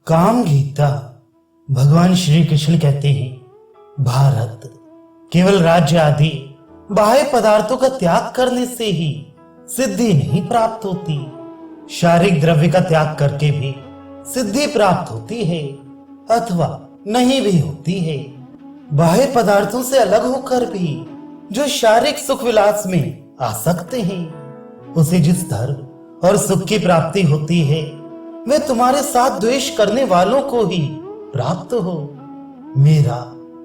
काम गीता भगवान श्री कृष्ण कहते हैं, भारत केवल राज्य आदि बाह्य पदार्थों का त्याग करने से ही सिद्धि नहीं प्राप्त होती। शारीरिक द्रव्य का त्याग करके भी सिद्धि प्राप्त होती है अथवा नहीं भी होती है। बाह्य पदार्थों से अलग होकर भी जो शारीरिक सुख विलास में आ सकते हैं, उसे जिस धर्म और सुख की प्राप्ति होती है वे तुम्हारे साथ द्वेष करने वालों को ही प्राप्त हो। मेरा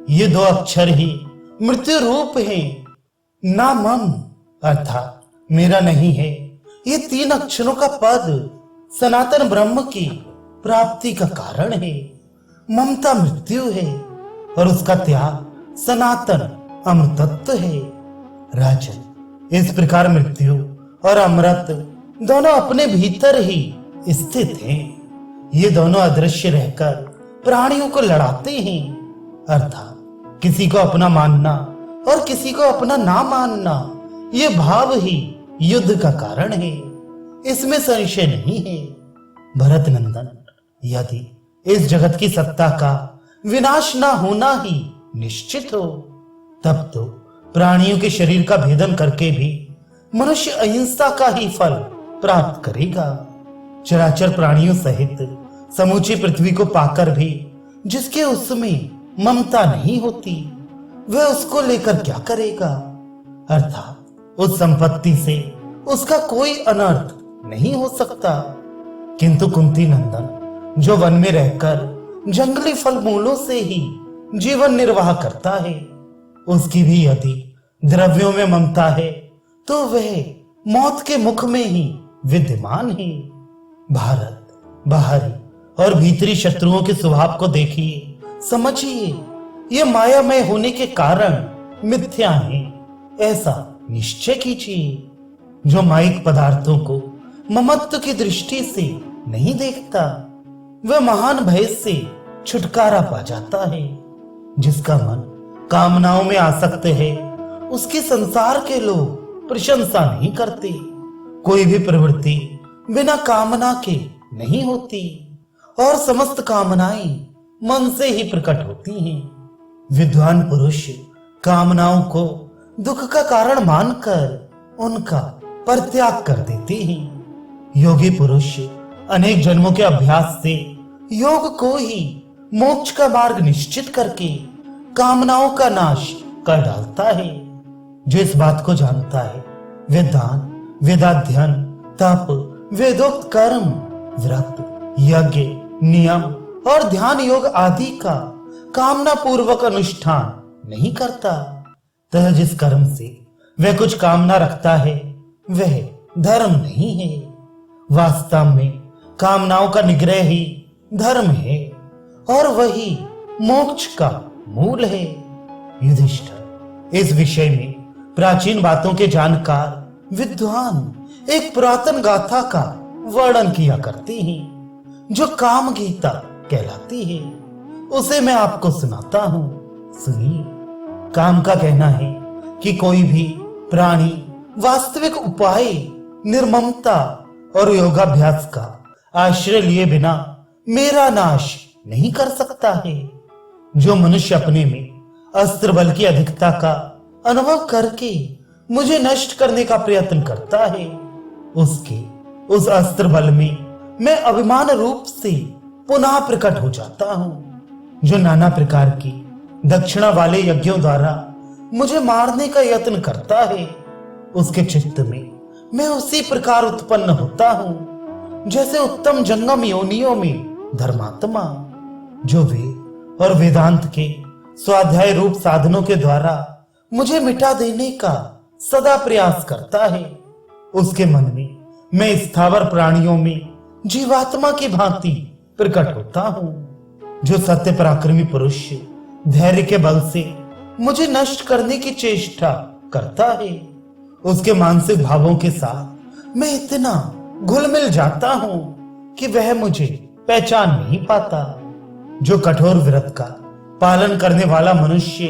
ये दो अक्षर ही मृत्यु रूप है। ना मम अर्थात मेरा नहीं है, ये तीन अक्षरों का पद सनातन ब्रह्म की प्राप्ति का कारण है। ममता मृत्यु है और उसका त्याग सनातन अमृतत्व है। राजन, इस प्रकार मृत्यु और अमृत दोनों अपने भीतर ही स्थित हैं। ये दोनों अदृश्य रहकर प्राणियों को लड़ाते हैं, अर्थात किसी को अपना मानना और किसी को अपना ना मानना, ये भाव ही युद्ध का कारण है। इसमें संशय नहीं है। भरत नंदन, यदि इस जगत की सत्ता का विनाश ना होना ही निश्चित हो, तब तो प्राणियों के शरीर का भेदन करके भी मनुष्य अहिंसा का ही फल प्राप्त करेगा। चराचर प्राणियों सहित समूची पृथ्वी को पाकर भी जिसके उसमें ममता नहीं होती, वह उसको लेकर क्या करेगा? अर्थात उस संपत्ति से उसका कोई अनर्थ नहीं हो सकता। किंतु कुंती नंदन, जो वन में रहकर जंगली फल मूलों से ही जीवन निर्वाह करता है, उसकी भी यदि द्रव्यों में ममता है तो वह मौत के मुख में ही विद्यमान है। भारत, बाहरी और भीतरी शत्रुओं के स्वभाव को देखिए, समझिए, ये मायामय होने के कारण मिथ्या है, ऐसा निश्चय कीजिए। जो माइक पदार्थों को ममत्व की दृष्टि से नहीं देखता, वह महान भय से छुटकारा पा जाता है। जिसका मन कामनाओं में आसक्त है, उसकी संसार के लोग प्रशंसा नहीं करते। कोई भी प्रवृत्ति बिना कामना के नहीं होती और समस्त कामनाएं मन से ही प्रकट होती हैं। विद्वान पुरुष कामनाओं को दुख का कारण मानकर उनका परित्याग कर देते हैं। योगी पुरुष अनेक जन्मों के अभ्यास से योग को ही मोक्ष का मार्ग निश्चित करके कामनाओं का नाश कर डालता है। जो इस बात को जानता है, वेदान, वेदाध्ययन, तप, वेदोक्त कर्म, व्रत, यज्ञ, नियम और ध्यान योग आदि का कामना पूर्वक अनुष्ठान नहीं करता। तथा जिस कर्म से वह कुछ कामना रखता है, वह धर्म नहीं है। वास्तव में कामनाओं का निग्रह ही धर्म है और वही मोक्ष का मूल है। युधिष्ठिर, इस विषय में प्राचीन बातों के जानकार विद्वान एक पुरातन गाथा का वर्णन किया करते हैं, जो काम गीता कहलाती है। उसे मैं आपको सुनाता हूं, सुनिए। काम का कहना है कि कोई भी प्राणी वास्तविक उपाय, निर्ममता और योगाभ्यास का आश्रय लिए बिना मेरा नाश नहीं कर सकता है। जो मनुष्य अपने में अस्त्र बल की अधिकता का अनुभव करके मुझे नष्ट करने का प्रयत्न करता है, उसके उस अस्त्र बल में मैं अभिमान रूप से पुनः प्रकट हो जाता हूं। जो नाना प्रकार की दक्षिणा वाले यज्ञों द्वारा मुझे मारने का यत्न करता है, उसके चित्त में मैं उसी प्रकार उत्पन्न होता हूं जैसे उत्तम जंगम योनियों में धर्मात्मा। जो वेद और वेदांत के स्वाध्याय रूप साधनों के द्वारा मुझे मिटा देने का सदा प्रयास करता है, उसके मन में मैं स्थावर प्राणियों में जीवात्मा की भांति प्रकट होता हूं। जो सत्य पराक्रमी पुरुष धैर्य के बल से मुझे नष्ट करने की चेष्टा करता है, उसके मानसिक भावों के साथ मैं इतना घुल मिल जाता हूं कि वह मुझे पहचान नहीं पाता। जो कठोर व्रत का पालन करने वाला मनुष्य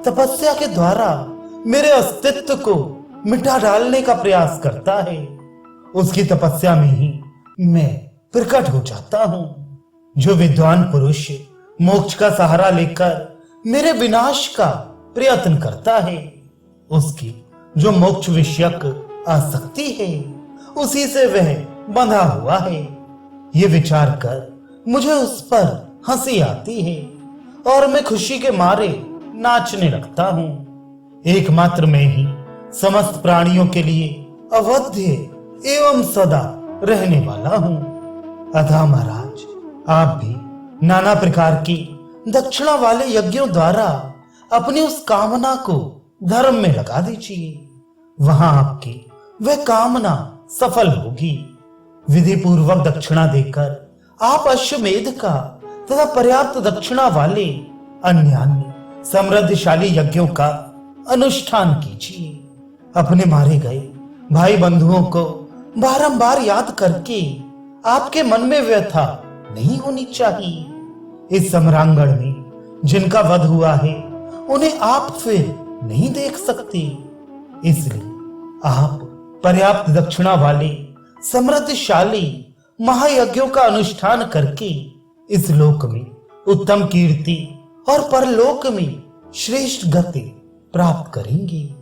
तपस्या के द्वारा मेरे अस्तित्व को मिटा डालने का प्रयास करता है, उसकी तपस्या में ही मैं प्रकट हो जाता हूं। जो विद्वान पुरुष मोक्ष का सहारा लेकर मेरे विनाश का प्रयत्न करता है, उसकी जो मोक्ष विषयक आसक्ति है, उसी से वह बंधा हुआ है। ये विचार कर मुझे उस पर हंसी आती है और मैं खुशी के मारे नाचने लगता हूं। एकमात्र मैं ही समस्त प्राणियों के लिए अवध्य एवं सदा रहने वाला हूं। अतः महाराज, आप भी नाना प्रकार की दक्षिणा वाले यज्ञों द्वारा अपनी उस कामना को धर्म में लगा दीजिए। वहां आपकी वह कामना सफल होगी। विधि पूर्वक दक्षिणा देकर आप अश्वमेध का तथा पर्याप्त दक्षिणा वाले अन्य समृद्धशाली यज्ञों का अनुष्ठान कीजिए। अपने मारे गए भाई बंधुओं को बारंबार याद करके आपके मन में व्यथा नहीं होनी चाहिए। इस सम्रांगण में जिनका वध हुआ है, उन्हें आप फिर नहीं देख सकते। इसलिए आप पर्याप्त दक्षिणा वाले समृद्धशाली महायज्ञों का अनुष्ठान करके इस लोक में उत्तम कीर्ति और परलोक में श्रेष्ठ गति प्राप्त करेंगे।